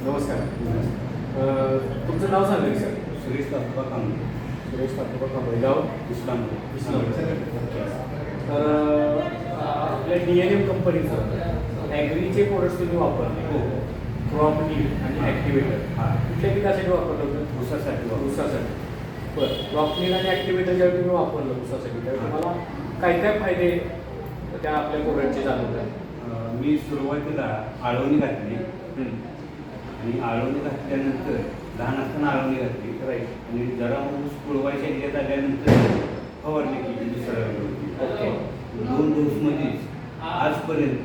नमस्कार. तुमचं नाव सांगा की सर. सुरेश तात्या कांबळे. सुरेश तात्या कांबळे, गाव इस्लामपूर. तर आपल्या DNM कंपनीचं ॲग्रीचे प्रोडक्ट्स तुम्ही वापरले हो. क्रॉप नीड आणि ॲक्टिवेटर हां. कुठल्या पिकासाठी वापरलं होतं? ऊसासाठी ऊसासाठी. बरं, क्रॉप नीड आणि ॲक्टिवेटर ज्यावेळी तुम्ही वापरलं ऊसासाठी त्यावेळी तुम्हाला काय काय फायदे त्या आपल्या प्रोडक्टचे जाणवतात? मी सुरुवातीला आळवणी घातली आणि आळवणी घातल्यानंतर लहान असताना आळवणी घातली राईट. आणि जरा ऊस पुळवायच्या ह्याच्यात आल्यानंतर फवारणी केली दुसऱ्या वेळेला. ओके. 2 डोसमध्येच आजपर्यंत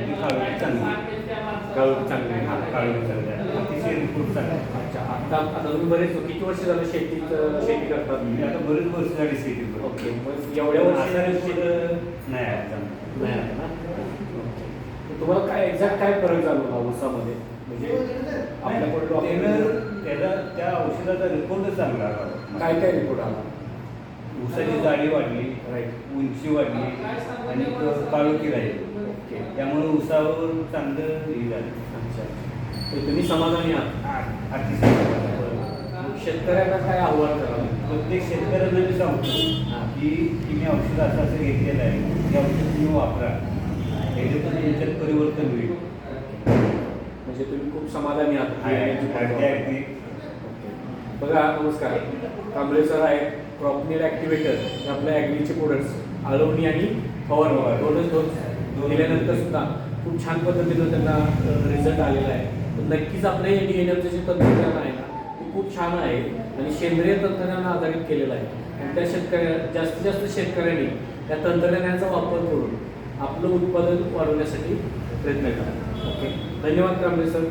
ती काळोखी चांगली आहे. गाव चांगले आहे. काळोखी चांगली आहे. अतिशय रिपोर्ट चांगला आहे. अच्छा, आता तुम्ही बरेच किती वर्ष झालं शेती करतात? मी आता बरेच वर्ष झाली शेती करतो. ओके, मग एवढ्या वर्षी नाही आहे चांगलं. नाही आहे ना? ओके. तर तुम्हाला काय एक्झॅक्ट काय फरक जाणवला ऊसामध्ये? म्हणजे आपल्याकडे त्याला त्या औषधाचा रिपोर्टच चांगला आला. काय काय रिपोर्ट आला? ऊसाची जाडी वाढली, राईट. उंची वाढली आणि काळोखी राहील. ओके. त्यामुळे ऊसावर चांगलं हे झालं. अच्छा, तर तुम्ही समाधानी आहात? अतिशय मग शेतकऱ्यांना काय आव्हान करावं? प्रत्येक शेतकऱ्यांना मी सांगतो हां. की तुम्ही औषध असं घेतलेलं आहे, ते औषध तुम्ही वापरा, त्याच्यातून तुमच्यात परिवर्तन होईल. म्हणजे तुम्ही खूप समाधानी आहात? अगदी. बघा, नमस्कार. कांबळे सर आहेत. क्रॉप नीड ॲक्टिवेटर आपल्या ॲग्रीचे प्रोडक्ट्स आळवणी आणि फवारणी दोनच डोस दिल्यानंतर सुद्धा खूप छान पद्धतीनं त्यांना रिझल्ट आलेला आहे. तर नक्कीच आपल्या DNMचं जे तंत्रज्ञान आहे ना ते खूप छान आहे आणि सेंद्रिय तंत्रज्ञान आधारित केलेलं आहे आणि त्या जास्तीत जास्त शेतकऱ्यांनी त्या तंत्रज्ञानाचा वापर करून आपलं उत्पादन वाढवण्यासाठी प्रयत्न करा. ओके, धन्यवाद कांबळे सर.